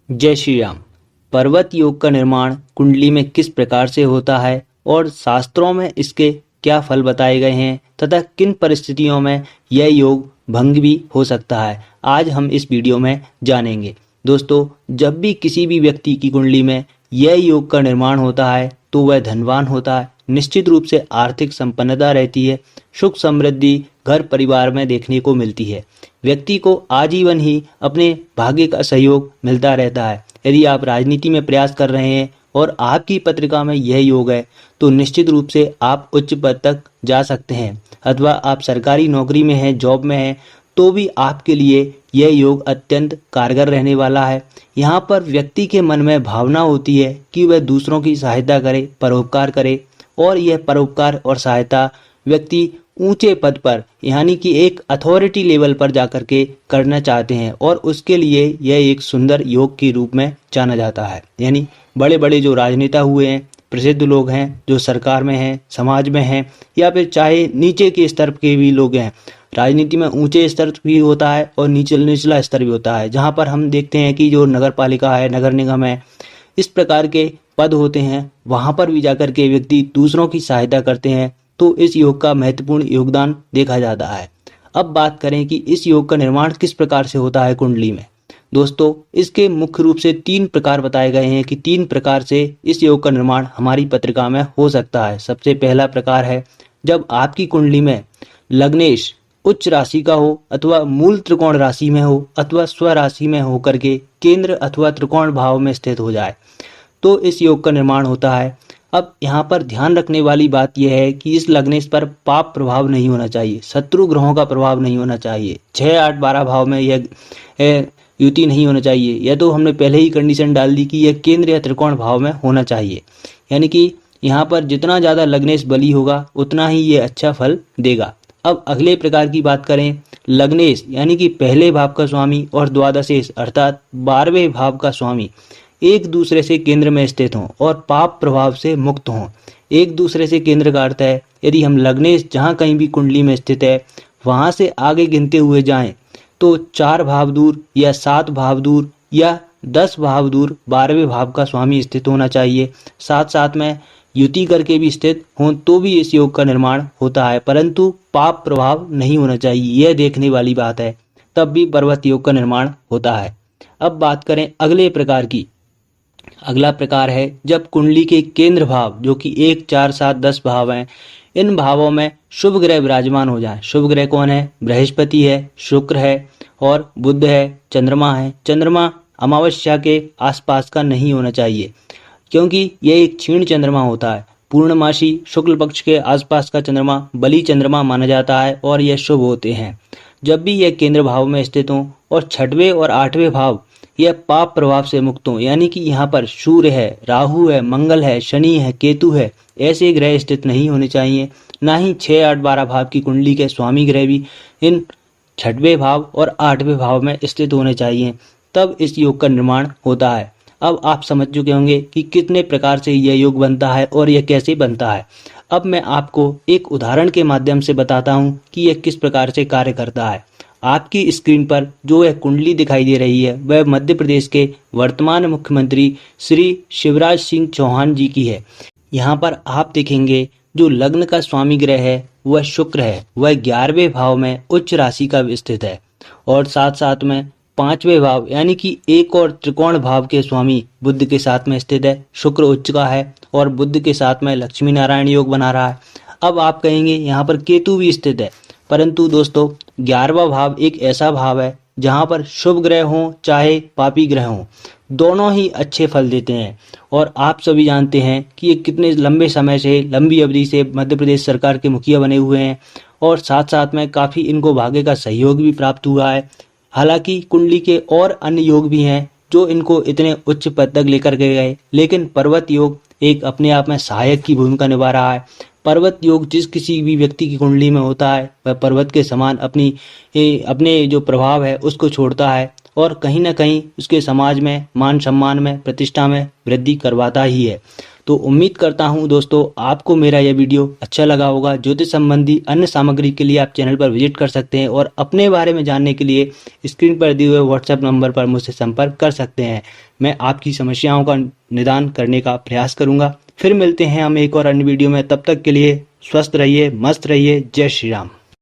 जय श्री राम। पर्वत योग का निर्माण कुंडली में किस प्रकार से होता है और शास्त्रों में इसके क्या फल बताए गए हैं तथा किन परिस्थितियों में यह योग भंग भी हो सकता है, आज हम इस वीडियो में जानेंगे। दोस्तों, जब भी किसी भी व्यक्ति की कुंडली में यह योग का निर्माण होता है तो वह धनवान होता है। निश्चित रूप से आर्थिक संपन्नता रहती है, सुख समृद्धि घर परिवार में देखने को मिलती है। व्यक्ति को आजीवन ही अपने भाग्य का सहयोग मिलता रहता है। यदि आप राजनीति में प्रयास कर रहे हैं और आपकी पत्रिका में यह योग है तो निश्चित रूप से आप उच्च पद तक जा सकते हैं, अथवा आप सरकारी नौकरी में हैं, जॉब में हैं, तो भी आपके लिए यह योग अत्यंत कारगर रहने वाला है। यहाँ पर व्यक्ति के मन में भावना होती है कि वह दूसरों की सहायता करे, परोपकार करे, और यह परोपकार और सहायता व्यक्ति ऊंचे पद पर यानी कि एक अथॉरिटी लेवल पर जाकर के करना चाहते हैं, और उसके लिए यह एक सुंदर योग के रूप में जाना जाता है। यानी बड़े बड़े जो राजनेता हुए हैं, प्रसिद्ध लोग हैं, जो सरकार में हैं, समाज में हैं, या फिर चाहे नीचे के स्तर के भी लोग हैं। राजनीति में ऊंचे स्तर भी होता है और निचला स्तर भी होता है, जहाँ पर हम देखते हैं कि जो नगर पालिका है, नगर निगम है, इस प्रकार के पद होते हैं। वहाँ पर भी जाकर के व्यक्ति दूसरों की सहायता करते हैं, तो इस योग का महत्वपूर्ण योगदान देखा जाता है। अब बात करें कि इस योग का निर्माण किस प्रकार से होता है कुंडली में। दोस्तों, इसके मुख्य रूप से 3 प्रकार बताए गए हैं कि 3 प्रकार से इस योग का निर्माण हमारी पत्रिका में हो सकता है। सबसे पहला प्रकार है जब आपकी कुंडली में लग्नेश उच्च राशि का हो, अथवा मूल त्रिकोण राशि में हो, अथवा स्व राशि में होकर के केंद्र अथवा त्रिकोण भाव में स्थित हो जाए, तो इस योग का निर्माण होता है। अब यहाँ पर ध्यान रखने वाली बात यह है कि इस लग्नेश पर पाप प्रभाव नहीं होना चाहिए, शत्रु ग्रहों का प्रभाव नहीं होना चाहिए, 6, 8, 12 भाव में यह युति नहीं होना चाहिए। यह तो हमने पहले ही कंडीशन डाल दी कि यह केंद्र या त्रिकोण भाव में होना चाहिए। यानी कि यहाँ पर जितना ज़्यादा लग्नेश बली होगा उतना ही ये अच्छा फल देगा। अब अगले प्रकार की बात करें, लग्नेश यानी कि पहले भाव का स्वामी और द्वादशेश अर्थात 12वें भाव का स्वामी एक दूसरे से केंद्र में स्थित हों और पाप प्रभाव से मुक्त हों। एक दूसरे से केंद्र का अर्थ है, यदि हम लग्नेश जहाँ कहीं भी कुंडली में स्थित है वहाँ से आगे गिनते हुए जाएं तो 4 भाव दूर या 7 भाव दूर या 10 भाव दूर 12वें भाव का स्वामी स्थित होना चाहिए। साथ साथ में युति करके भी स्थित हों तो भी इस योग का निर्माण होता है, परंतु पाप प्रभाव नहीं होना चाहिए, यह देखने वाली बात है, तब भी पर्वत योग का निर्माण होता है। अब बात करें अगले प्रकार की। अगला प्रकार है जब कुंडली के केंद्र भाव जो कि 1, 4, 7, 10 भाव हैं, इन भावों में शुभ ग्रह विराजमान हो जाएं। शुभ ग्रह कौन है? बृहस्पति है, शुक्र है और बुध है, चंद्रमा है। चंद्रमा अमावस्या के आसपास का नहीं होना चाहिए, क्योंकि यह एक क्षीण चंद्रमा होता है। पूर्णमासी शुक्ल पक्ष के आसपास का चंद्रमा बली चंद्रमा माना जाता है और यह शुभ होते हैं। जब भी यह केंद्र भाव में स्थित हों और 6वें और 8वें भाव यह पाप प्रभाव से मुक्त हों, यानी कि यहाँ पर सूर्य है, राहु है, मंगल है, शनि है, केतु है, ऐसे ग्रह स्थित नहीं होने चाहिए। ना ही 6, 8, 12 भाव की कुंडली के स्वामी ग्रह भी इन 6वें भाव और 8वें भाव में स्थित होने चाहिए, तब इस योग का निर्माण होता है। अब आप समझ चुके होंगे कि कितने प्रकार से यह योग बनता है और यह कैसे बनता है। अब मैं आपको एक उदाहरण के माध्यम से बताता हूँ कि यह किस प्रकार से कार्य करता है। आपकी स्क्रीन पर जो यह कुंडली दिखाई दे रही है वह मध्य प्रदेश के वर्तमान मुख्यमंत्री श्री शिवराज सिंह चौहान जी की है। यहाँ पर आप देखेंगे जो लग्न का स्वामी ग्रह है वह शुक्र है, वह 11वें भाव में उच्च राशि का स्थित है, और साथ साथ में 5वें भाव यानी कि एक और त्रिकोण भाव के स्वामी बुध के साथ में स्थित है। शुक्र उच्च का है और बुध के साथ में लक्ष्मी नारायण योग बना रहा है। अब आप कहेंगे यहाँ पर केतु भी स्थित है, परंतु दोस्तों 11वां भाव एक ऐसा भाव है जहाँ पर शुभ ग्रह हों चाहे पापी ग्रह हों, दोनों ही अच्छे फल देते हैं। और आप सभी जानते हैं कि ये कितने लंबे समय से, लंबी अवधि से मध्य प्रदेश सरकार के मुखिया बने हुए हैं, और साथ साथ में काफ़ी इनको भाग्य का सहयोग भी प्राप्त हुआ है। हालांकि कुंडली के और अन्य योग भी हैं जो इनको इतने उच्च पद तक लेकर के गए, लेकिन पर्वत योग एक अपने आप में सहायक की भूमिका निभा रहा है। पर्वत योग जिस किसी भी व्यक्ति की कुंडली में होता है वह पर्वत के समान अपने जो प्रभाव है उसको छोड़ता है, और कहीं ना कहीं उसके समाज में मान सम्मान में, प्रतिष्ठा में वृद्धि करवाता ही है। तो उम्मीद करता हूं दोस्तों आपको मेरा यह वीडियो अच्छा लगा होगा। ज्योतिष संबंधी अन्य सामग्री के लिए आप चैनल पर विजिट कर सकते हैं और अपने बारे में जानने के लिए स्क्रीन पर दिए हुए व्हाट्सएप नंबर पर मुझसे संपर्क कर सकते हैं। मैं आपकी समस्याओं का निदान करने का प्रयास करूंगा। फिर मिलते हैं हम एक और अन्य वीडियो में, तब तक के लिए स्वस्थ रहिए, मस्त रहिए। जय श्री राम।